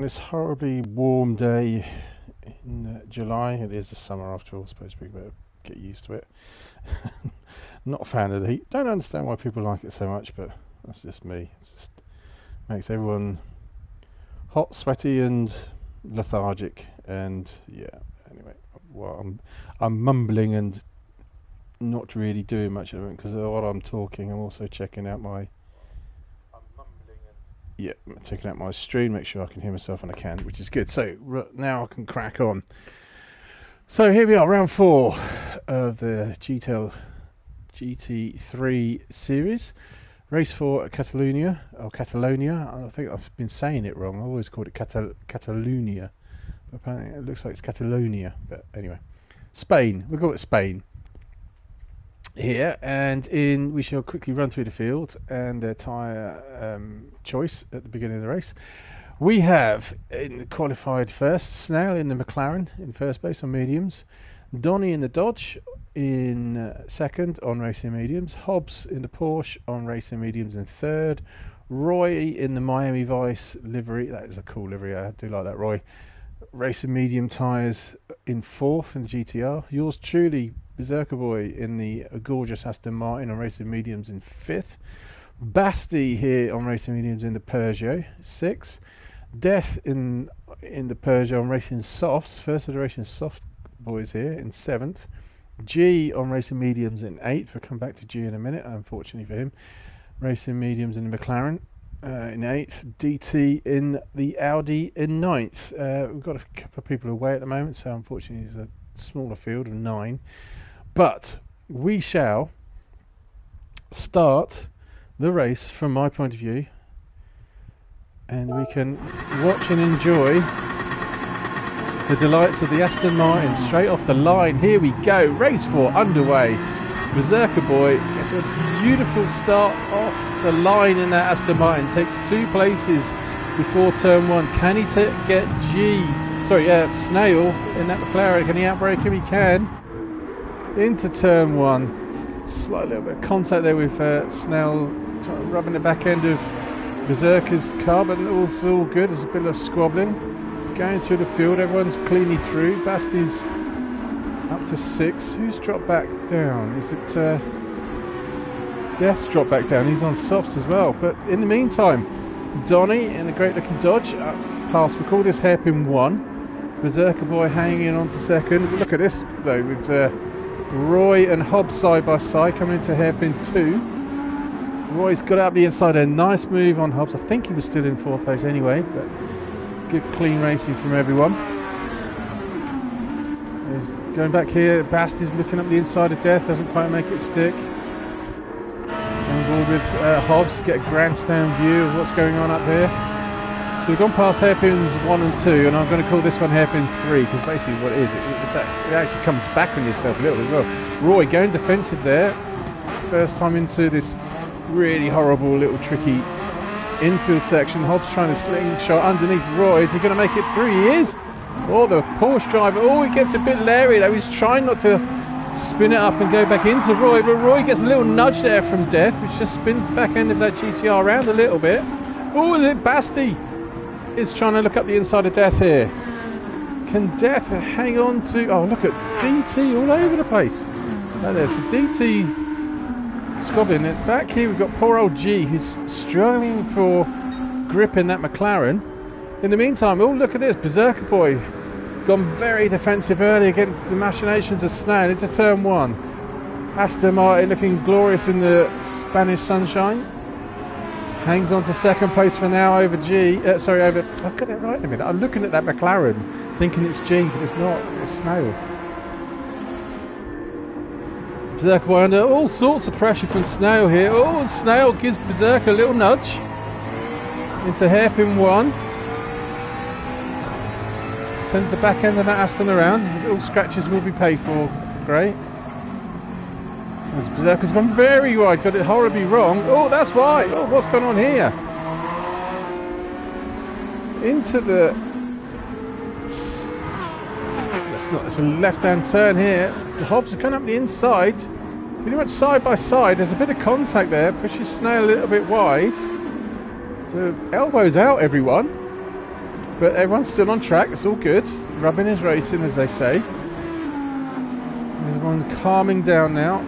This horribly warm day in July. It is the summer after all. Supposed to be, but get used to it. Not a fan of the heat. Don't understand why people like it so much, but that's just me. It just makes everyone hot, sweaty, and lethargic. And yeah. Anyway, well, I'm mumbling and not really doing much of it because while I'm talking, I'm also checking out my. Yeah, checking out my stream, make sure I can hear myself and I can, which is good. So now I can crack on. So here we are, round 4 of the GTEL GT3 series. Race 4 at Catalonia, or Catalonia. I think I've been saying it wrong. I always called it Catalonia. But apparently it looks like it's Catalonia. But anyway, Spain. We'll call it Spain here, and we shall quickly run through the field and their tyre choice at the beginning of the race. We have in qualified first Snell in the McLaren in first place on mediums, Donny in the Dodge in second on racing mediums, Hobbs in the Porsche on racing mediums in third, Roy in the Miami Vice livery. That is a cool livery. I do like that, Roy. Racing medium tyres in fourth in the GTR. Yours truly, Berserker Boy, in the gorgeous Aston Martin on racing mediums in fifth. Basti here on racing mediums in the Peugeot, sixth. Death in the Peugeot on racing softs, first of the racing soft boys here in seventh. G on racing mediums in eighth. We'll come back to G in a minute, unfortunately for him. Racing mediums in the McLaren in eighth. DT in the Audi in ninth. We've got a couple of people away at the moment, so unfortunately it's a smaller field of 9. But we shall start the race from my point of view, and we can watch and enjoy the delights of the Aston Martin straight off the line. Here we go, race 4 underway. Berserker Boy gets a beautiful start off the line in that Aston Martin, takes 2 places before turn 1. Can he get Snail in that McLaren? Can he outbrake him? He can. Into turn 1. Slight little bit of contact there with Snell, rubbing the back end of Berserker's car, but it's all good. There's a bit of squabbling going through the field. Everyone's cleanly through. Basti's up to 6. Who's dropped back down? Is it Death's dropped back down? He's on softs as well. But in the meantime, Donny in a great looking Dodge past. We call this hairpin 1. Berserker Boy hanging on to second. Look at this though, with Roy and Hobbs side by side coming into hairpin 2. Roy's got out the inside, a nice move on Hobbs. I think he was still in 4th place anyway, but good clean racing from everyone. There's going back here, Basti's looking up the inside of Death, doesn't quite make it stick. On board with Hobbs to get a grandstand view of what's going on up here. So we've gone past hairpins 1 and 2, and I'm going to call this one hairpin 3, because basically what it is, it actually comes back on yourself a little bit as well. Roy going defensive there, first time into this really horrible little tricky infield section. Hobbs trying to slingshot underneath Roy. Is he going to make it through? He is. Oh, the Porsche driver. Oh, he gets a bit leery though. He's trying not to spin it up and go back into Roy, but Roy gets a little nudge there from Death, which just spins the back end of that GTR around a little bit. Oh, Basti is trying to look up the inside of Death here. Can Death hang on to... Oh, look at DT all over the place. Oh, there's the DT squabbling it. Back here we've got poor old G, who's struggling for grip in that McLaren. In the meantime, oh, look at this. Berserker Boy gone very defensive early against the machinations of Snail into turn 1. Aston Martin looking glorious in the Spanish sunshine. Hangs on to second place for now over I've got it right in a minute. I'm looking at that McLaren thinking it's G, but it's not. It's Snail. Berserker Boy under all sorts of pressure from Snail here. Oh, Snail gives Berserker a little nudge into hairpin 1. Sends the back end of that Aston around. The little scratches will be paid for. Great. As Berserker's gone very wide, got it horribly wrong. Oh, that's why. Oh, what's going on here? Into the... It's a left-hand turn here. The Hobbs are coming up the inside, pretty much side by side. There's a bit of contact there, pushes Snail a little bit wide. So elbows out, everyone. but everyone's still on track. It's all good. Rubbing is racing, as they say. Everyone's calming down now.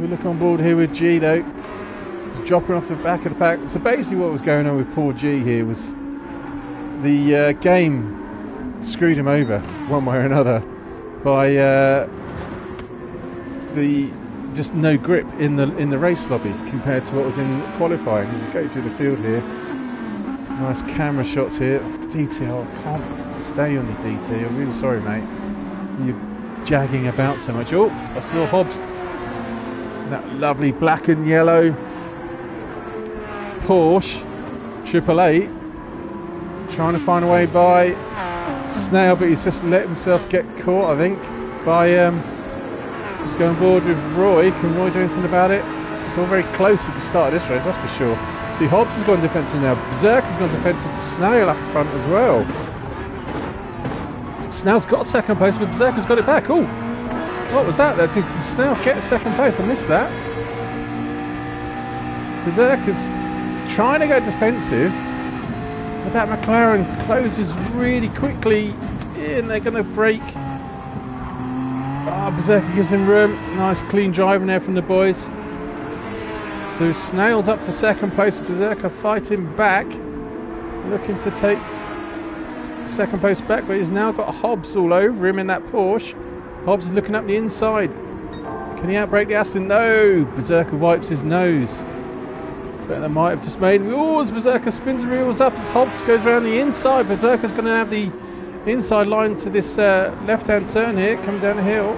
We look on board here with G though. He's dropping off the back of the pack. So basically what was going on with poor G here was the game screwed him over one way or another by the just no grip in the race lobby compared to what was in qualifying. As we go through the field here, nice camera shots here. DTEL, can't stay on the DT. I'm really sorry, mate. You're jagging about so much. Oh, I saw Hobbs. That lovely black and yellow Porsche 888 trying to find a way by Snail, but he's just let himself get caught, I think, by let's go on board with Roy. Can Roy do anything about it? It's all very close at the start of this race, that's for sure. See, Hobbs has gone defensive now. Berserk has gone defensive to Snail up front as well. Snail's got second place, but Berserk has got it back. Oh, what was that? Did Snail get second place? I missed that. Berserk is trying to go defensive, but that McLaren closes really quickly and they're going to brake. Berserker gives him room. Nice clean driving there from the boys. So Snail's up to second place. Berserker fighting back, looking to take second place back, but he's now got Hobbs all over him in that Porsche. Hobbs is looking up the inside. Can he outbrake the Aston? No! Berserker wipes his nose. But they might have just made him. Oh, as Berserker spins the wheels up as Hobbs goes around the inside. Berserker's going to have the inside line to this left-hand turn here, coming down the hill.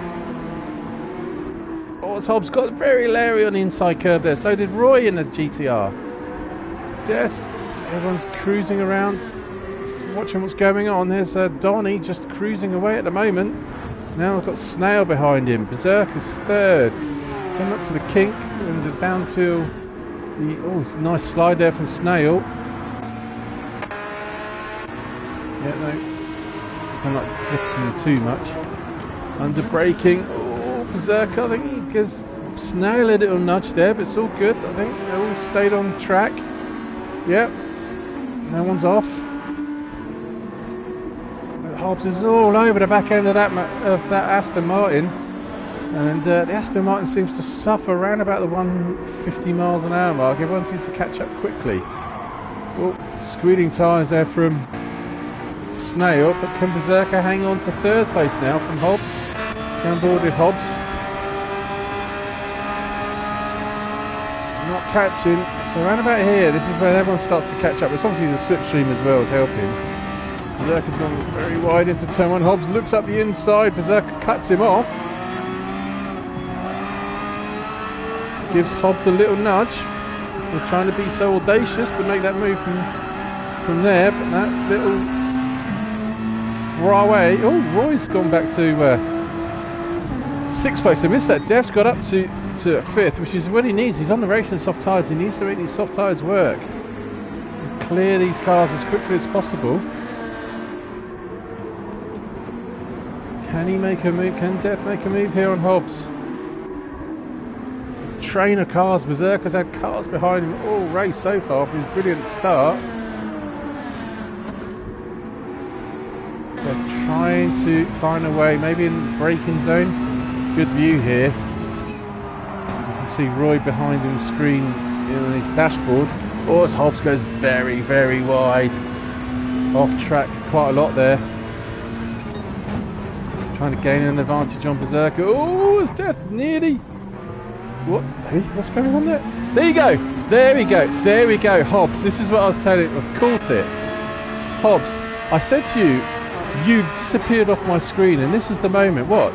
Oh, as Hobbs got very leery on the inside curb there. So did Roy in the GTR. Just everyone's cruising around, watching what's going on. There's Donny just cruising away at the moment. Now we've got Snail behind him. Berserker's third. Coming up to the kink and down to the, oh, it's a nice slide there from Snail. Yeah, no, don't like flicking too much. Under braking. Oh, Berserker, I think he gives Snail a little nudge there, but it's all good. I think they all stayed on track. Yep, no one's off. Hobbs is all over the back end of that Aston Martin, and the Aston Martin seems to suffer around about the 150 miles an hour mark. Everyone seems to catch up quickly. Oh, squealing tyres there from Snail, but can Berserker hang on to third place now from Hobbs? Go on board with Hobbs. It's not catching, so around about here, this is where everyone starts to catch up. It's obviously the slipstream as well is helping. Berserker's gone very wide into turn one. Hobbs looks up the inside. Berserker cuts him off. Gives Hobbs a little nudge. They're trying to be so audacious to make that move from there, but that little throwaway. Oh, Roy's gone back to sixth place. I missed that. Dev's got up to fifth, which is what he needs. He's on the racing soft tyres. He needs to make these soft tyres work. Clear these cars as quickly as possible. Can he make a move? Can Dev make a move here on Hobbs? Train of cars. Berserker's had cars behind him all race so far for his brilliant start. They're trying to find a way, maybe in the braking zone. Good view here. You can see Roy behind in the screen on his dashboard. Oh, as Hobbs goes very, very wide. Off track quite a lot there. Trying to gain an advantage on Berserker. Oh, it's Death nearly. What's going on there? There you go. There we go. There we go. Hobbs. This is what I was telling you. I've caught it. Hobbs, I said to you, you disappeared off my screen, and this was the moment. Watch.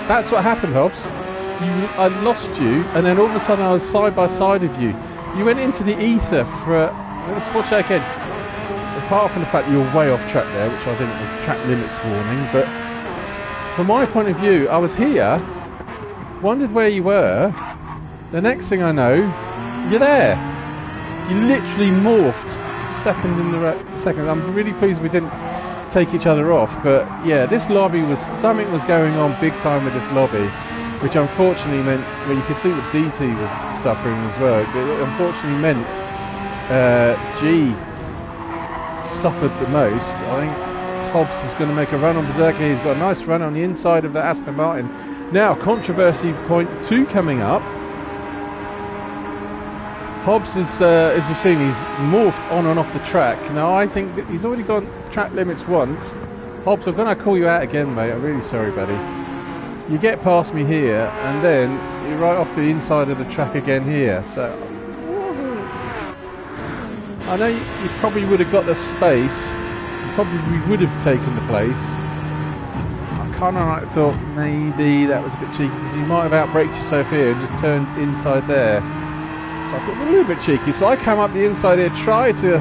That's what happened, Hobbs. I lost you, and then all of a sudden I was side by side with you. You went into the ether for. Let's watch that again. Apart from the fact that you're way off track there, which I think was track limits warning, but from my point of view, I was here, wondered where you were. The next thing I know, you're there. You literally morphed second in the second. I'm really pleased we didn't take each other off, but yeah, this lobby was something was going on big time with this lobby. which unfortunately meant, well, you can see that DT was suffering as well. It unfortunately meant G suffered the most. I think Hobbs is going to make a run on Berserker. He's got a nice run on the inside of the Aston Martin. Now, controversy point 2 coming up. Hobbs is, as you've seen, he's morphed on and off the track. Now, I think that he's already gone track limits once. Hobbs, I'm going to call you out again, mate. I'm really sorry, buddy. You get past me here, and then you're right off the inside of the track again here. So, I know you probably would have got the space. You probably would have taken the place. I kind of like thought maybe that was a bit cheeky because you might have outbraked yourself here and just turned inside there. So I thought it was a little bit cheeky. So I come up the inside here, try to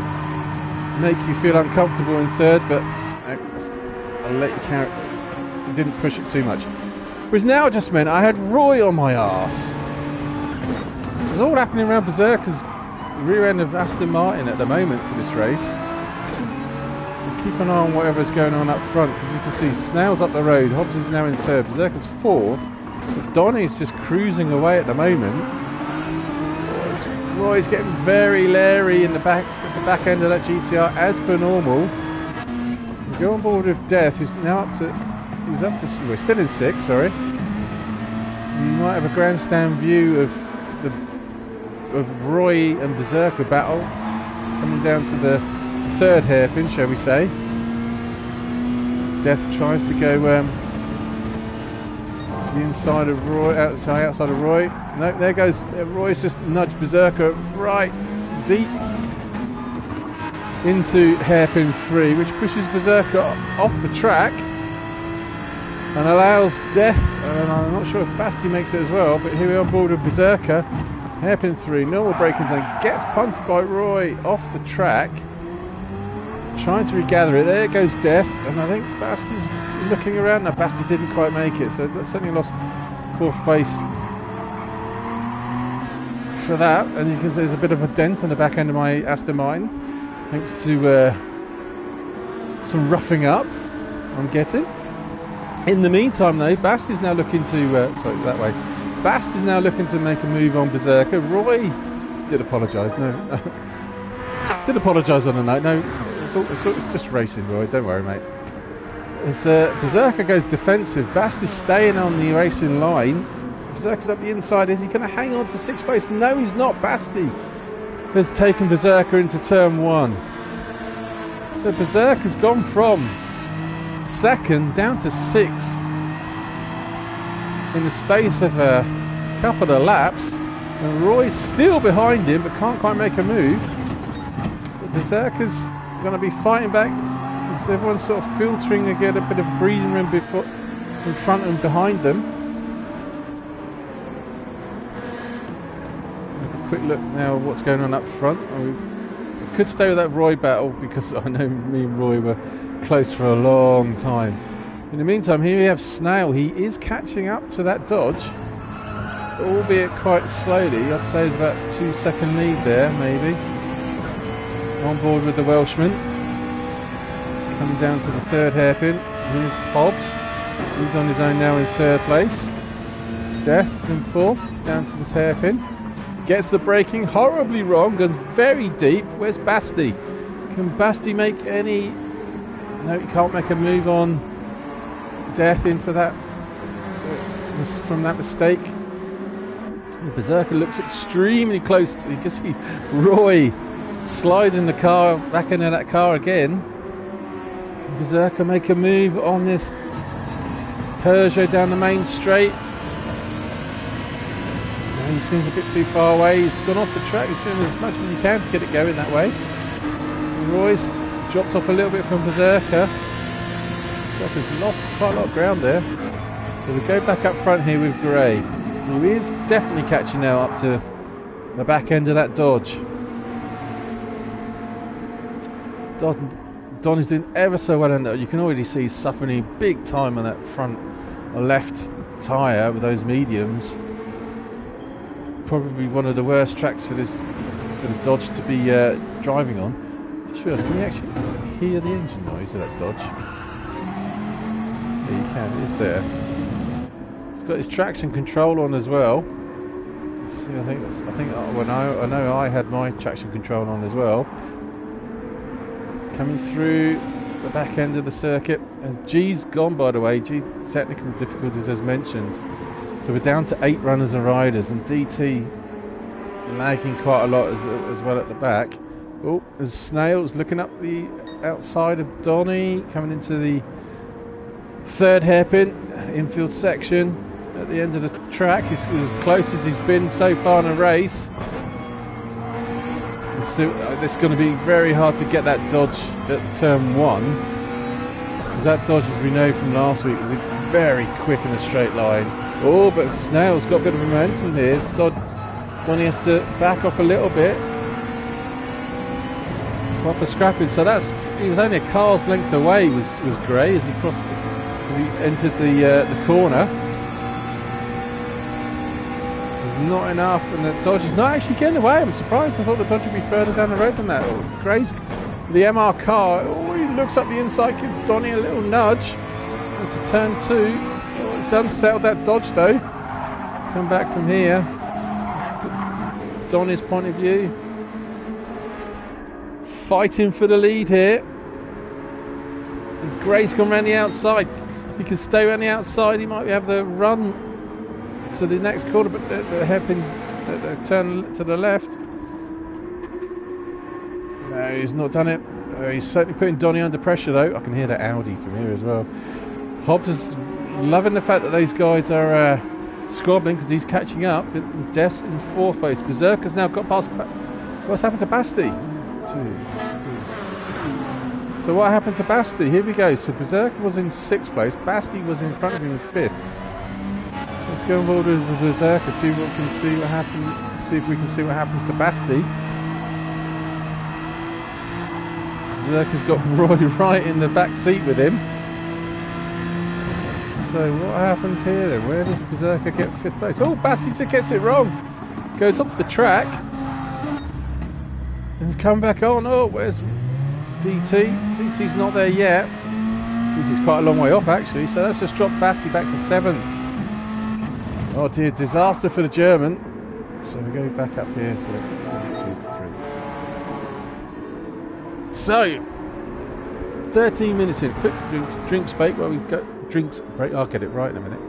make you feel uncomfortable in third, but I'll let you carry it. Didn't push it too much. Which now just meant I had Roy on my arse. This is all happening around Berserker's rear end of Aston Martin at the moment for this race. And keep an eye on whatever's going on up front, because you can see Snell's up the road, Hobbs is now in third, Berserker's fourth, but Donny's just cruising away at the moment. Roy's getting very leery in the back end of that GTR as per normal. So we go on board with Death, who's now up to, we're still in 6th, sorry. You might have a grandstand view of Roy and Berserker battle coming down to the third hairpin, shall we say. As Death tries to go to the inside of Roy, outside of Roy. No, there goes Roy's just nudged Berserker right deep into hairpin 3, which pushes Berserker off the track and allows Death, and I'm not sure if Basti makes it as well, but here we are on board with Berserker, hairpin 3, normal braking zone, gets punted by Roy off the track, trying to regather it. There goes Death, and I think Basti's looking around. No, Basti didn't quite make it, so that's certainly lost 4th place for that. And you can see there's a bit of a dent on the back end of my Aston Martin, thanks to some roughing up I'm getting. In the meantime, though, Basti's now looking to sorry, that way. Basti's now looking to make a move on Berserker. Roy did apologise. No, did apologise on the note. No, it's just racing, Roy. Don't worry, mate. As Berserker goes defensive, Basti's staying on the racing line. Berserker's up the inside. Is he going to hang on to 6th place? No, he's not. Basti has taken Berserker into turn 1. So Berserker's gone from 2nd down to 6th in the space of a couple of laps, and Roy's still behind him but can't quite make a move. But Berserker's going to be fighting back as everyone's sort of filtering to get a bit of breathing room before, in front and behind them. Have a quick look now at what's going on up front. We could stay with that Roy battle because I know me and Roy were close for a long time. In the meantime, here we have Snail. He is catching up to that Dodge, albeit quite slowly. I'd say there's about a 2-second lead there, maybe. On board with the Welshman. Coming down to the 3rd hairpin. Here's Hobbs. He's on his own now in 3rd place. Death's in 4th, down to this hairpin. Gets the braking horribly wrong, goes very deep. Where's Basti? Can Basti make any... No, he can't make a move on Death into that from that mistake. The Berserker looks extremely close. You can see Roy sliding the car back into that car again. Can Berserker make a move on this Peugeot down the main straight? No, he seems a bit too far away. He's gone off the track. He's doing as much as he can to get it going that way. And Roy's dropped off a little bit from Berserker. Berserker's lost quite a lot of ground there. So we go back up front here with Gray, who is definitely catching now up to the back end of that Dodge. Don is doing ever so well, and you can already see he's suffering big time on that front left tyre with those mediums. Probably one of the worst tracks for the Dodge to be driving on. Just realised, can you actually hear the engine noise of that Dodge? Yeah, you can. It is there. It's got his traction control on as well. Let's see, I think well, I know I had my traction control on as well. Coming through the back end of the circuit, and G's gone, by the way. G technical difficulties as mentioned, so we're down to 8 runners and riders, and DT lagging quite a lot as well at the back. Oh, there's Snails looking up the outside of Donny, coming into the third hairpin infield section at the end of the track. He's as close as he's been so far in a race. So it's going to be very hard to get that dodge at turn 1, because that dodge, as we know from last week, is very quick in a straight line. Oh, but Snail's got a bit of momentum here. Donny has to back off a little bit. Proper scrapping. So he was only a car's length away. Was Gray as he crossed, as he entered the corner. There's not enough, and the Dodge is not actually getting away. I'm surprised. I thought the Dodge would be further down the road than that. Oh, Gray's the MR car. Oh, he looks up the inside, gives Donny a little nudge into turn 2. Oh, it's unsettled that Dodge though. Let's come back from here. Donny's point of view. Fighting for the lead here. As Gray's gone around the outside. If he can stay around the outside, he might have the run to the next corner, but the hairpin, the turn to the left. No, he's not done it. He's certainly putting Donny under pressure though. I can hear that Audi from here as well. Hobbs is loving the fact that these guys are squabbling, because he's catching up. Death's in 4th place. Berserker's now got past. What's happened to Basti? 2, 3. So what happened to Basti? Here we go. So Berserker was in 6th place. Basti was in front of him in 5th. Let's go on board with Berserker. See what happens. See if we can see what happens to Basti. Berserker's got Roy right in the back seat with him. So what happens here then? Where does Berserker get 5th place? Oh, Basti gets it wrong. Goes off the track. And he's come back on. Oh, where's DT? DT's not there yet. DT's quite a long way off actually. So let's just drop Basti back to 7th. Oh dear, disaster for the German. So we go back up here. So 1, 2, 3. So 13 minutes in. Quick drinks break. Well, we've got drinks break. I'll get it right in a minute.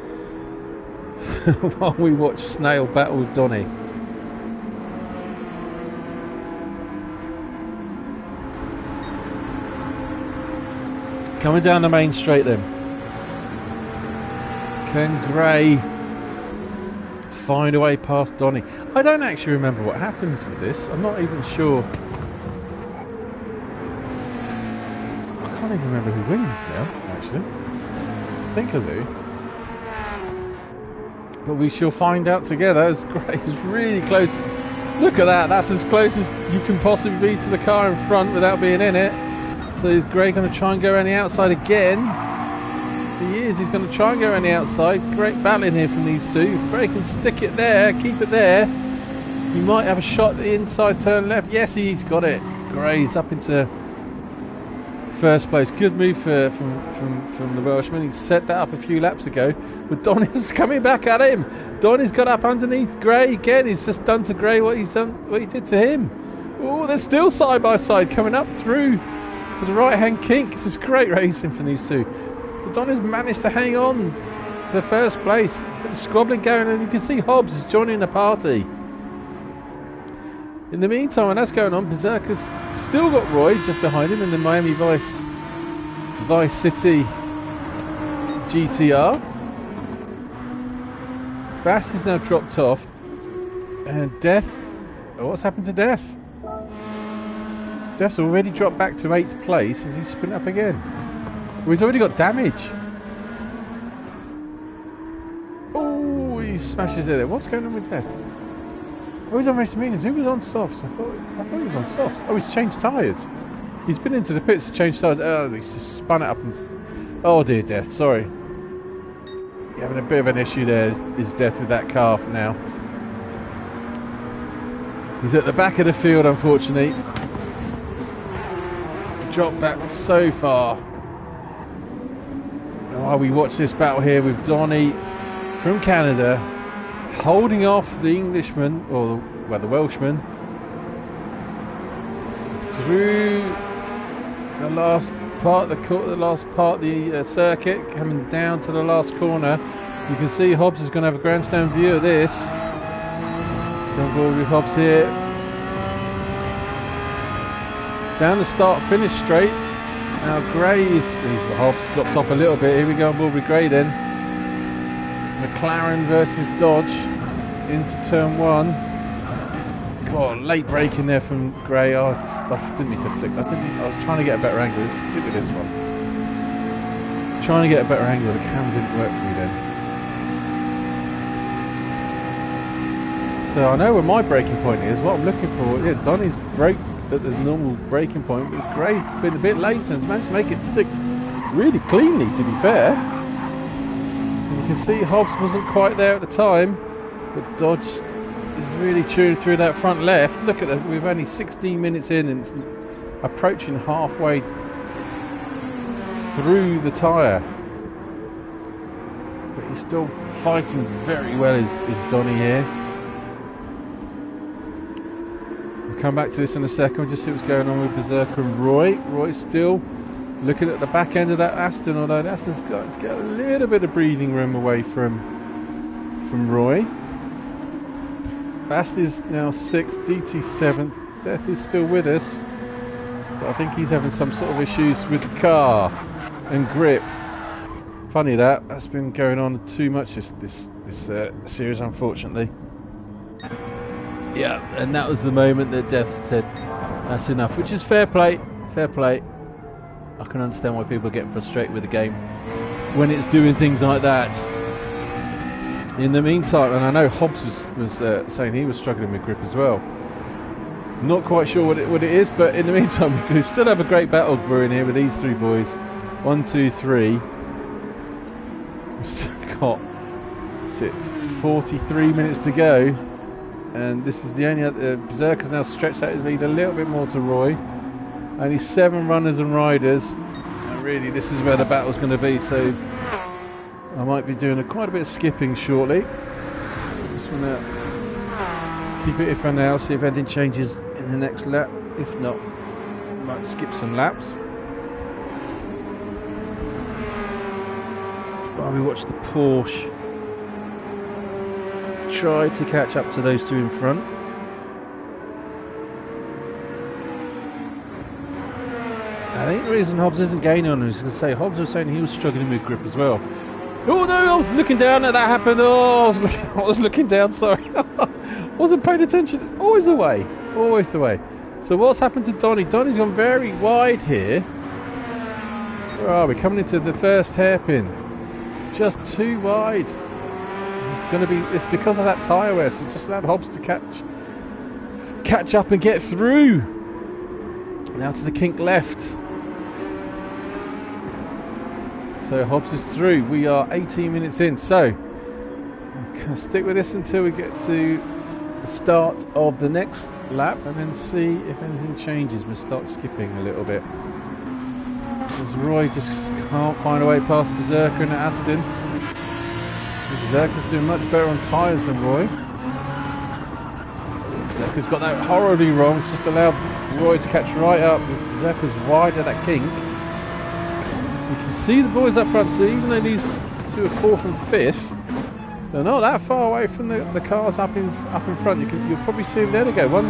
While we watch Snail battle with Donny. Coming down the main straight then. Can Gray find a way past Donny? I don't actually remember what happens with this. I'm not even sure. I can't even remember who wins now, actually. I think I do. But we shall find out together, as Gray is really close. Look at that, that's as close as you can possibly be to the car in front without being in it. So is Gray going to try and go around the outside again? He is. He's going to try and go around the outside. Great battling here from these two. If Gray can stick it there, keep it there, he might have a shot at the inside turn left. Yes, he's got it. Gray's up into 1st place. Good move from the Welshman. He set that up a few laps ago. But Donny's coming back at him. Donny's got up underneath Gray again. He's just done to Gray what he did to him. Oh, they're still side by side coming up through to the right hand kink. This is great racing from these two. So Donny's managed to hang on to 1st place. Bit of squabbling going, and you can see Hobbs is joining the party. In the meantime, when that's going on, Berserker's still got Roy just behind him in the Miami Vice City GTR. Bass is now dropped off, and Death. Oh, what's happened to Death? Death's already dropped back to 8th place. Is he sprinting up again? Well, he's already got damage. Oh, he smashes it there. What's going on with Death? Oh, he's on race meters. Who was on softs? I thought he was on softs. Oh, he's changed tyres. He's been into the pits to change tyres. Oh, he's just spun it up. Oh dear, Death. Sorry. You're having a bit of an issue there. Is Death with that car for now? He's at the back of the field, unfortunately. Dropped back so far. While we watch this battle here with Donny from Canada, holding off the Englishman, or well, the Welshman, through the last part of the circuit, coming down to the last corner. You can see Hobbs is going to have a grandstand view of this. He's going to go with Hobbs here. Down the start, finish straight. Now Gray is, Hobbs dropped off a little bit. Here we go on board with Gray then. McLaren versus Dodge into turn 1. God, late braking there from Gray. Oh, I didn't need to flick. I was trying to get a better angle. Let's stick with this one. Trying to get a better angle. The cam didn't work for me then. So I know where my braking point is. What I'm looking for. Yeah, Donny's brake at the normal braking point, but Gray's been a bit later and has managed to make it stick really cleanly, to be fair. And you can see Hobbs wasn't quite there at the time, but Dodge is really chewing through that front left. Look at that, we've only 16 minutes in and it's approaching halfway through the tyre. But he's still fighting very well, is Donny here. Come back to this in a second. We'll just see what's going on with Berserker and Roy. Roy's still looking at the back end of that Aston, although the Aston's got to get a little bit of breathing room away from Roy. Bast is now 6th, DT 7th. Death is still with us, but I think he's having some sort of issues with the car and grip. Funny that's been going on too much this series, unfortunately. Yeah, and that was the moment that Death said, that's enough, which is fair play, fair play. I can understand why people are getting frustrated with the game when it's doing things like that. In the meantime, and I know Hobbs was saying he was struggling with grip as well. Not quite sure what it is, but in the meantime, we could still have a great battle brewing here with these three boys. 1, 2, 3. We've still got 43 minutes to go. And this is the only Berserker's now stretched out his lead a little bit more to Roy. Only 7 runners and riders, and really this is where the battle's going to be, so I might be doing quite a bit of skipping shortly. Just want to keep it here for now, see if anything changes in the next lap. If not, I might skip some laps while we watch the Porsche try to catch up to those two in front. I think the reason Hobbs isn't gaining on him is going to say Hobbs was saying he was struggling with grip as well. Oh no, I was looking down at that happened. Oh, I was looking down, sorry. Wasn't paying attention. Always the way. Always the way. So what's happened to Donny? Donny's gone very wide here. Where are we? Coming into the first hairpin. Just too wide. It's because of that tyre wear, so just allowed Hobbs to catch up and get through. Now to the kink left. So Hobbs is through. We are 18 minutes in, so we'll stick with this until we get to the start of the next lap and then see if anything changes. We'll start skipping a little bit. Because Roy just can't find a way past Berserker and Aston. Berserker's doing much better on tyres than Roy. Berserker's got that horribly wrong. It's just allowed Roy to catch right up. Berserker's wide of that kink. You can see the boys up front, so even though these two are 4th and 5th, they're not that far away from the cars up in front. You'll probably see them there to go. 1,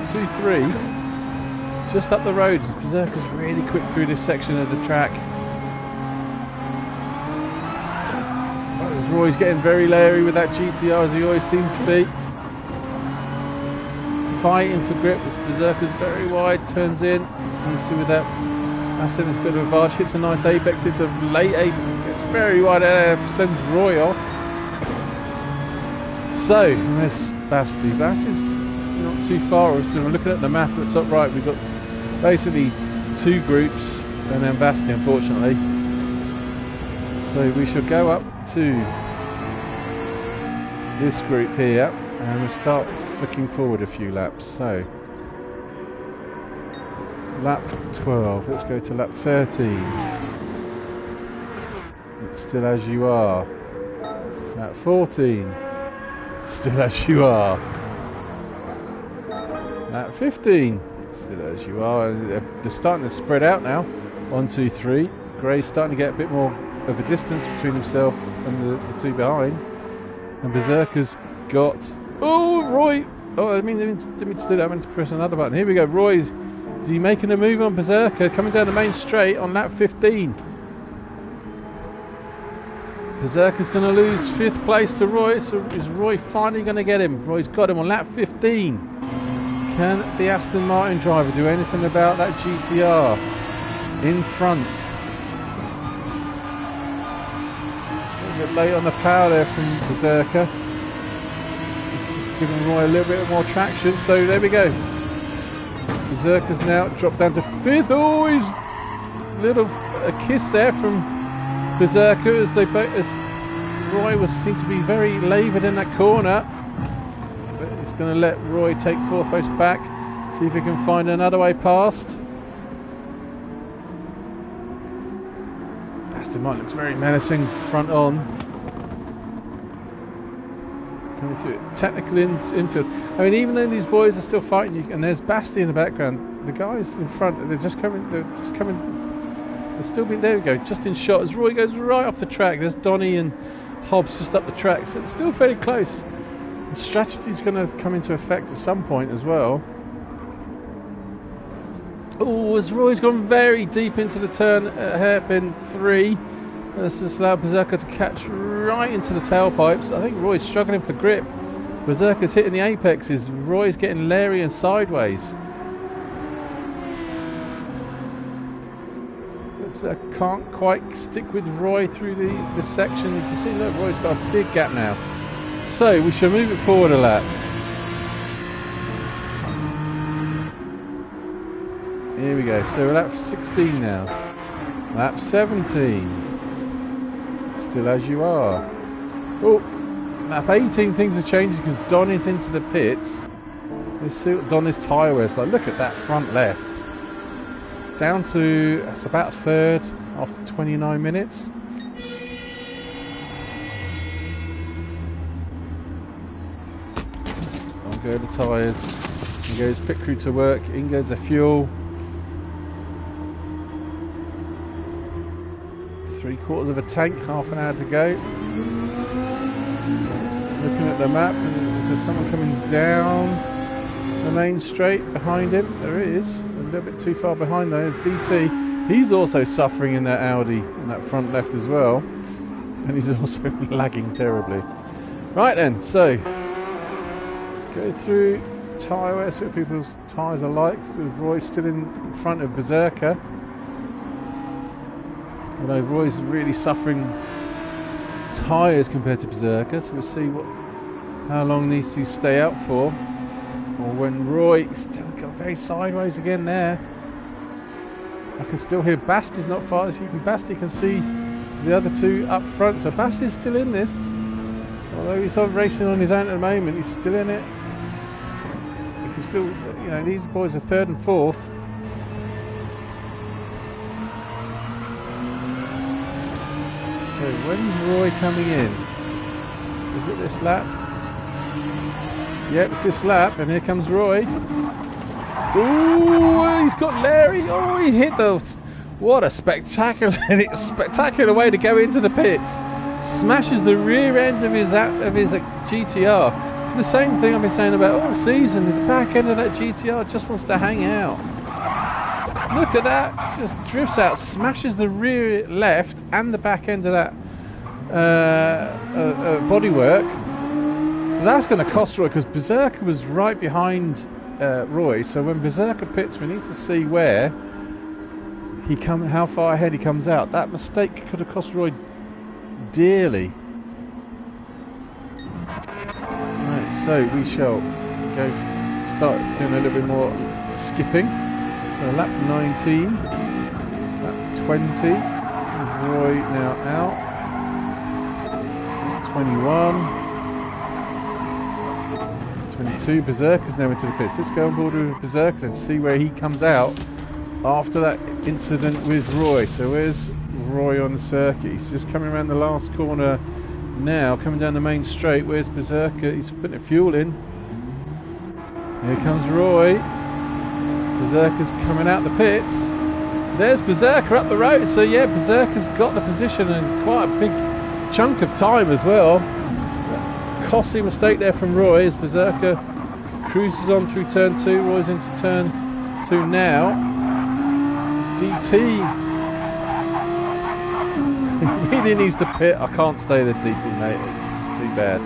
2, 3. Just up the road. Berserker's really quick through this section of the track. Roy's getting very leery with that GTR, as he always seems to be. Fighting for grip. This Berserker's very wide, turns in. You see with that Aston, it's a bit of a barge, hits a nice apex, it's a late apex, gets very wide, sends Roy off. So, there's Basti. Basti's not too far. So we're looking at the map at the top right. We've got basically 2 groups and then Basti, unfortunately. So we shall go up to this group here and we'll start flicking forward a few laps. So lap 12, let's go to lap 13. It's still as you are. Lap Lap 14. Still as you are. Lap 15. Still as you are. They're starting to spread out now. 1, 2, 3. Gray's starting to get a bit more of a distance between himself and the two behind. And Berserker's got... Oh, Roy! Oh, I didn't mean to do that. I meant to press another button. Here we go. Roy's... Is he making a move on Berserker? Coming down the main straight on lap 15. Berserker's going to lose 5th place to Roy. So is Roy finally going to get him? Roy's got him on lap 15. Can the Aston Martin driver do anything about that GTR in front? A bit late on the power there from Berserker. It's just giving Roy a little bit more traction. So there we go. Berserker's now dropped down to 5th. Oh, he's a kiss there from Berserker as Roy seemed to be very laboured in that corner. But it's going to let Roy take 4th place back. See if he can find another way past. Aston Martin looks very menacing front on. Coming through technical infield. I mean, even though these boys are still fighting, and there's Basti in the background, the guys in front, they're still being, there we go, just in shot as Roy goes right off the track. There's Donny and Hobbs just up the track, so it's still fairly close. The strategy's going to come into effect at some point as well. Oh, as Roy's gone very deep into the turn at hairpin 3. This has allowed Berserker to catch right into the tailpipes. I think Roy's struggling for grip. Berserker's hitting the apexes. Roy's getting leery and sideways. Berserker can't quite stick with Roy through the section. You can see, look, Roy's got a big gap now. So we shall move it forward a lap. Here we go. So we're lap 16 now. Lap 17. Still as you are. Oh, lap 18 things have changed because Don is into the pits. Let's see what Don's tyre wears like. Look at that front left. Down to, it's about 1/3 after 29 minutes. On go the tyres. In goes pit crew to work. In goes the fuel. 3/4 of a tank, half an hour to go. Looking at the map, is there someone coming down the main straight behind him? There is, a little bit too far behind though, is DT. He's also suffering in that Audi, in that front left as well. And he's also lagging terribly. Right then, so, let's go through tyre wear, see what people's tyres are like, with Roy still in front of Berserker. Although Roy's really suffering tyres compared to Berserker, so we'll see how long these two stay out for. Or when Roy still got very sideways again there. I can still hear Basti's not far as you can. Basti can see the other two up front, so Basti's still in this. Although he's on racing on his own at the moment, he's still in it. He can still, you know, these boys are 3rd and 4th. So when's Roy coming in? Is it this lap? Yep, it's this lap, and here comes Roy. Ooh, he's got Larry. Oh, he hit those. What a spectacular way to go into the pits. Smashes the rear end of his GTR. The same thing I've been saying about all season. The back end of that GTR just wants to hang out. Look at that, just drifts out, smashes the rear left and the back end of that bodywork. So that's going to cost Roy, because Berserker was right behind Roy. So when Berserker pits, we need to see where how far ahead he comes out. That mistake could have cost Roy dearly. Right, so we shall start doing a little bit more skipping. So lap 19, lap 20, Roy now out, 21, 22, Berserker's now into the pits. Let's go on board with Berserker and see where he comes out after that incident with Roy. So where's Roy on the circuit? He's just coming around the last corner now coming down the main straight. Where's Berserker? He's putting fuel in. Here comes Roy. Berserker's coming out the pits. There's Berserker up the road. So yeah, Berserker's got the position and quite a big chunk of time as well. Costly mistake there from Roy as Berserker cruises on through turn 2. Roy's into turn 2 now. DT really needs to pit. I can't stay the DT, mate. It's just too bad.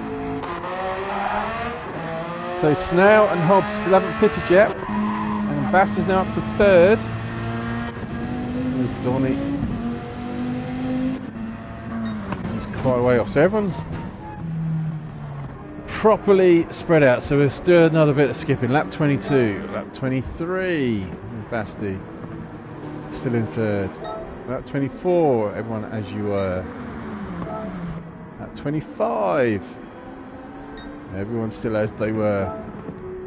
So Snail and Hobbs still haven't pitted yet. And Bass is now up to 3rd. There's Donny. He's quite a way off. So everyone's properly spread out. So we'll do another bit of skipping. Lap 22, lap 23. Basti still in 3rd. Lap 24, everyone as you were. Lap 25, everyone still as they were.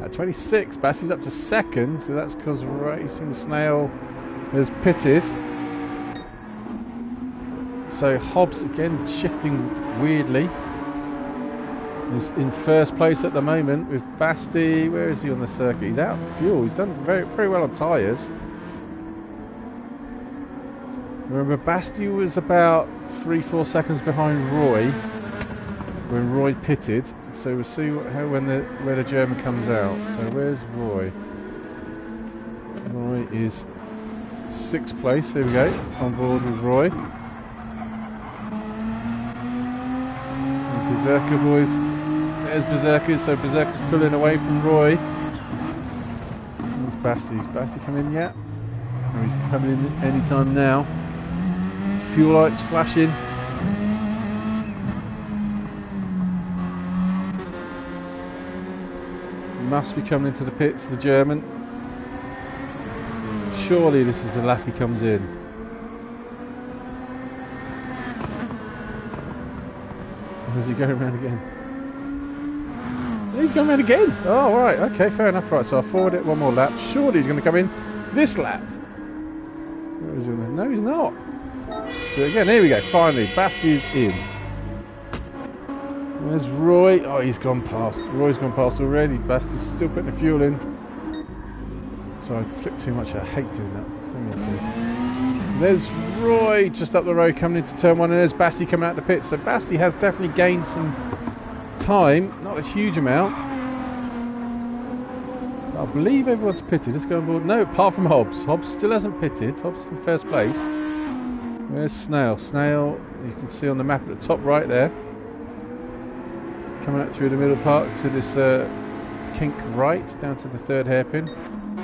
At 26, Bassie's up to 2nd, so that's because Racing Snail has pitted. So Hobbs again shifting weirdly. He's in 1st place at the moment with Basti. Where is he on the circuit? He's out of fuel. He's done very well on tyres. Remember, Basti was about 3-4 seconds behind Roy when Roy pitted. So we'll see where the German comes out. So where's Roy? Roy is 6th place. Here we go. On board with Roy. And Berserker boys. There's Berserker. So Berserker's pulling away from Roy. There's Basti. Is Basti come in yet? No, he's coming in any time now. Fuel lights flashing. Must be coming into the pits, the German. Surely this is the lap he comes in. Or is he going around again? He's going around again! Oh, right, okay, fair enough. Right, so I'll forward it one more lap. Surely he's going to come in this lap. Where is he? No, he's not. Do it again. Here we go. Finally, Basti's in. Where's Roy? Oh, he's gone past. Roy's gone past already. Basti's still putting the fuel in. Sorry, I flicked too much. I hate doing that. Don't mean to. There's Roy just up the road coming into turn 1, and there's Basti coming out the pit. So Basti has definitely gained some time. Not a huge amount. I believe everyone's pitted. Let's go on board. No, apart from Hobbs. Hobbs still hasn't pitted. Hobbs in 1st place. Where's Snail? Snail, you can see on the map at the top right there. Coming out through the middle part to this kink right, down to the 3rd hairpin.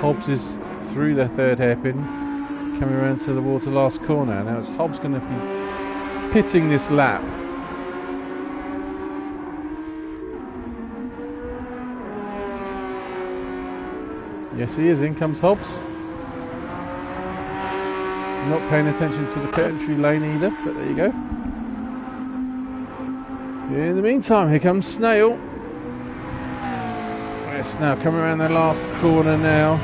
Hobbs is through the 3rd hairpin, coming around to the water last corner. Now it's Hobbs going to be pitting this lap. Yes, he is. In comes Hobbs. Not paying attention to the pit entry lane either, but there you go. In the meantime, here comes Snail. Where's Snail? Coming around the last corner now.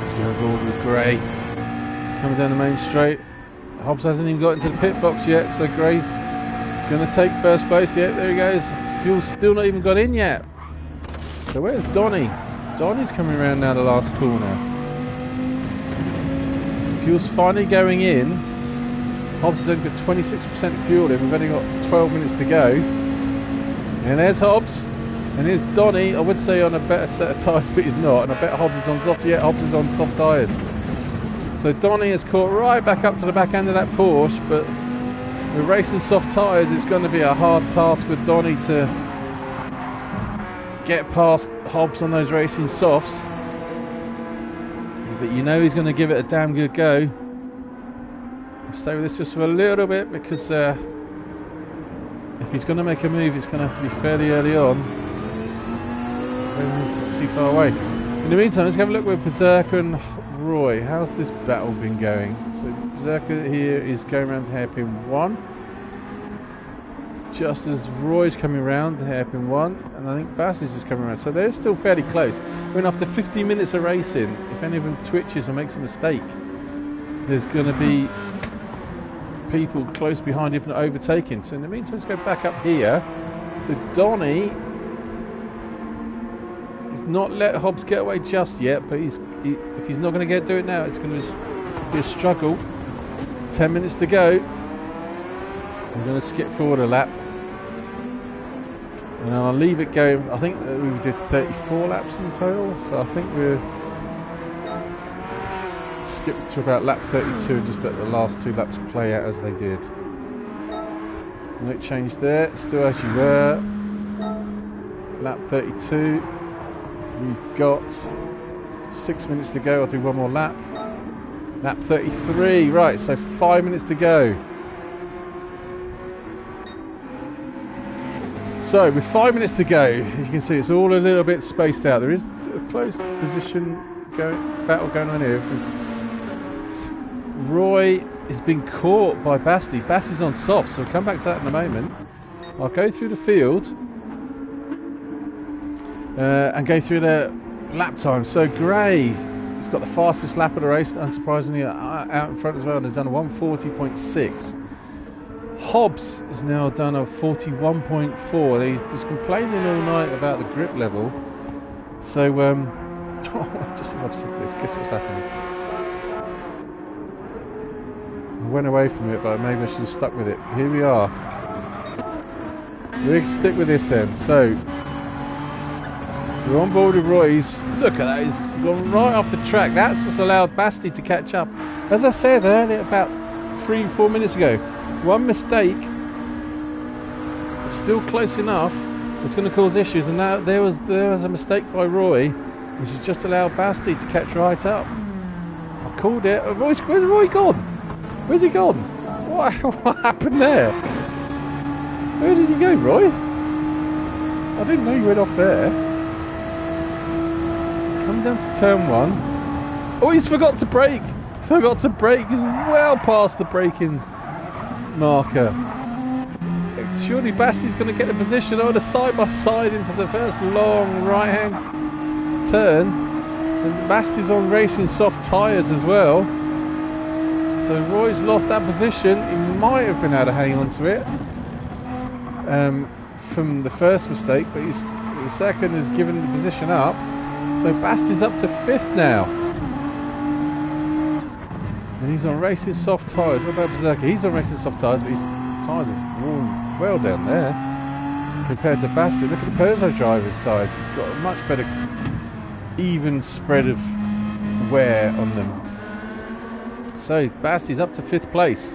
Let's go aboard with Gray. Coming down the main straight. Hobbs hasn't even got into the pit box yet, so Gray's going to take 1st place. Yeah, there he goes. Fuel's still not even got in yet. So where's Donny? Donny's coming around now the last corner. Fuel's finally going in. Hobbs has only got 26% fuel in. We've only got 12 minutes to go. And there's Hobbs. And here's Donny. I would say on a better set of tyres, but he's not. And I bet Hobbs is on soft. Yeah, Hobbs is on soft tyres. So Donny has caught right back up to the back end of that Porsche. But with racing soft tyres, it's going to be a hard task for Donny to get past Hobbs on those racing softs. But you know he's going to give it a damn good go. I'll stay with this just for a little bit because if he's going to make a move, it's going to have to be fairly early on. He's not too far away. In the meantime, let's have a look with Berserker and Roy. How's this battle been going? So Berserker here is going around to hairpin 1. Just as Roy's coming around to hairpin 1, and I think Bass is just coming around. So they're still fairly close. When after 50 minutes of racing, if any of them twitches or makes a mistake, there's going to be people close behind if not overtaking. So in the meantime, let's go back up here. So Donny, he's not let Hobbs get away just yet, but if he's not going to do it now, it's going to be a struggle. 10 minutes to go. I'm going to skip forward a lap. And I'll leave it going. I think we did 34 laps in total, so I think we'll skip to about lap 32 and just let the last 2 laps play out as they did. No change there, still as you were. Lap 32. We've got 6 minutes to go. I'll do one more lap. Lap 33, right, so 5 minutes to go. So with 5 minutes to go, as you can see, it's all a little bit spaced out. There is a close position battle going on here. Roy has been caught by Basti. Basti's on soft, so we'll come back to that in a moment. I'll go through the field and go through the lap time. So Gray has got the fastest lap of the race, unsurprisingly, out in front as well, and has done a 1:40.6. Hobbs has now done a 41.4. He was complaining all night about the grip level. So, just as I've said this, guess what's happened? I went away from it, but maybe I should have stuck with it. Here we are. We'll stick with this then. So, we're on board with Roy's. Look at that, he's gone right off the track. That's what's allowed Basti to catch up. As I said earlier, about 3-4 minutes ago, one mistake, still close enough, it's going to cause issues. And now there was a mistake by Roy, which has just allowed Basti to catch right up. I called it. Where's Roy gone? Where's he gone? What happened there? Where did you go, Roy? I didn't know you went off there. Come down to turn 1. Oh, he's forgot to brake. He's well past the braking marker. Surely Basti's going to get the position on a side-by-side into the first long right-hand turn. And Basti's on racing soft tyres as well. So Roy's lost that position. He might have been able to hang on to it from the first mistake, but the second has given the position up. So Basti's up to 5th now. And he's on racing soft tyres. What about Berserker? He's on racing soft tyres, but his tyres are worn well down there compared to Basti. Look at the Peugeot driver's tyres. He's got a much better even spread of wear on them. So Basti's up to 5th place.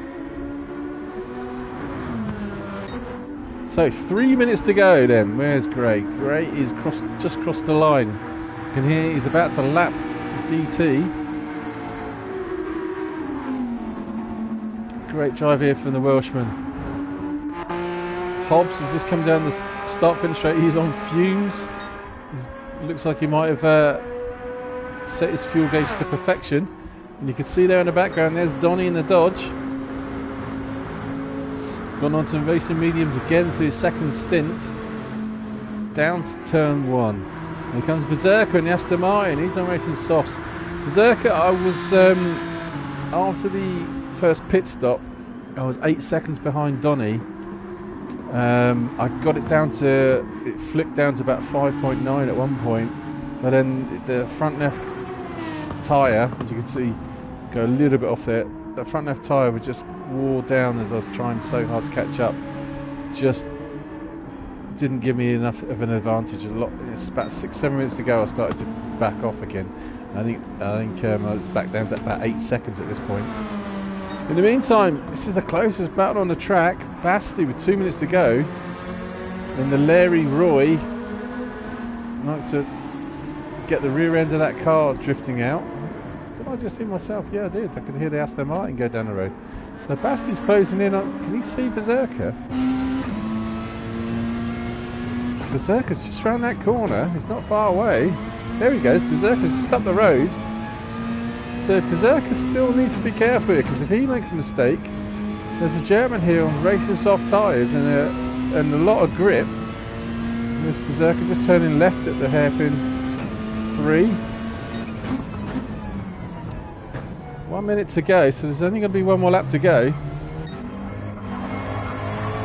So 3 minutes to go then. Where's Gray? Gray is just crossed the line. You can hear he's about to lap DT. Great drive here from the Welshman. Hobbs has just come down the start-finish straight. He's on fumes. Looks like he might have set his fuel gauge to perfection. And you can see there in the background, there's Donny in the Dodge. Gone on to racing mediums again for his second stint. Down to turn 1. Here comes Berserker in the Aston Martin. He's on racing softs. Berserker, I was, after the first pit stop, I was 8 seconds behind Donny. I got it flicked down to about 5.9 at one point, but then the front left tyre, as you can see, go a little bit off there. The front left tyre was just wore down as I was trying so hard to catch up. Just didn't give me enough of an advantage. It's about 6-7 minutes to go. I started to back off again. I think I was back down to about 8 seconds at this point. In the meantime, this is the closest battle on the track. Basti with 2 minutes to go. And the Larry Roy likes to get the rear end of that car drifting out. Did I just hear myself? Yeah, I did. I could hear the Aston Martin go down the road. So Basti's closing in on... Can you see Berserker? Berserker's just round that corner. He's not far away. There he goes. Berserker's just up the road. So Berserker still needs to be careful here, because if he makes a mistake, there's a German here on racing soft tyres and a lot of grip. And there's Berserker just turning left at the hairpin 3. 1 minute to go, so there's only going to be one more lap to go.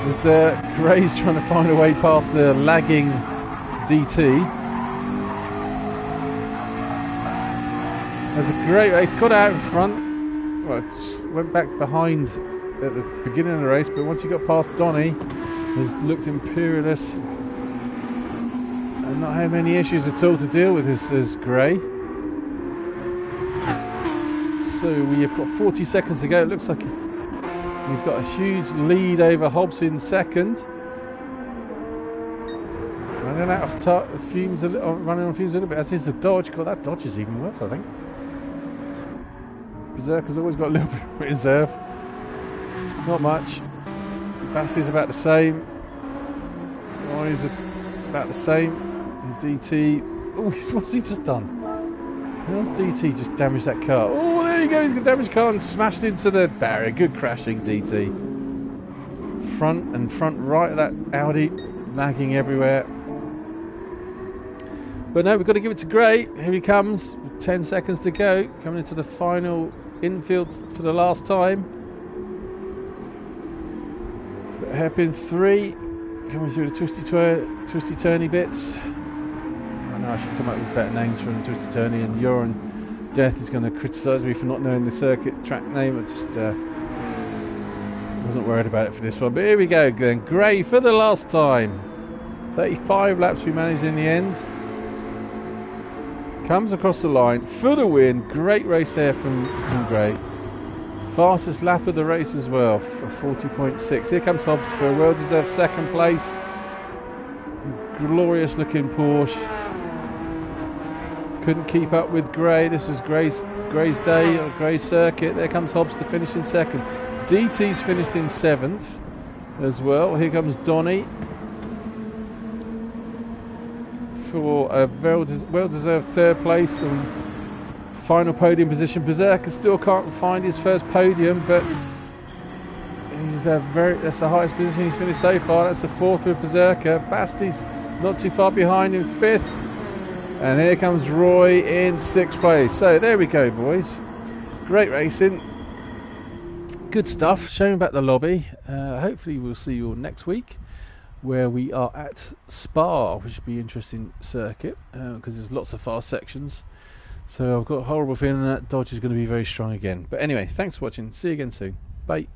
There's Gray's trying to find a way past the lagging DT. There's a great race, got out in front. Well, just went back behind at the beginning of the race, but once he got past Donny, has looked imperious and not had many issues at all to deal with as Gray. So we have got 40 seconds to go. It looks like he's got a huge lead over Hobbs in second. Running out of fumes, running on fumes a little bit, as is the Dodge. God, that Dodge is even worse, I think. Berserker's always got a little bit of reserve. Not much. Bassie's about the same. Roy's about the same. And DT. Oh, what's he just done? How's DT just damaged that car? Oh, there you go. He's got damaged car and smashed into the barrier. Good crashing, DT. Front right of that Audi. Lagging everywhere. But no, we've got to give it to Gray. Here he comes. 10 seconds to go. Coming into the final infield for the last time. Hairpin 3. Coming through the twisty turny bits. I know I should come up with better names for the twisty turny, and Joran Death is going to criticise me for not knowing the circuit track name. I just wasn't worried about it for this one. But here we go then. Gray for the last time. 35 laps we managed in the end. Comes across the line for the win. Great race there from Gray. Fastest lap of the race as well for 40.6. Here comes Hobbs for a well-deserved second place. Glorious looking Porsche. Couldn't keep up with Gray. This was Gray's day, or Gray's circuit. There comes Hobbs to finish in second. DT's finished in 7th as well. Here comes Donny for a well-deserved 3rd place and final podium position. Berserker still can't find his first podium, but that's the highest position he's finished so far. That's the 4th with Berserker. Basti's not too far behind in 5th. And here comes Roy in 6th place. So there we go, boys. Great racing. Good stuff. Showing back the lobby. Hopefully we'll see you all next week, where we are at Spa, which should be an interesting circuit because there's lots of fast sections. So I've got a horrible feeling that Dodge is going to be very strong again. But anyway, thanks for watching. See you again soon. Bye.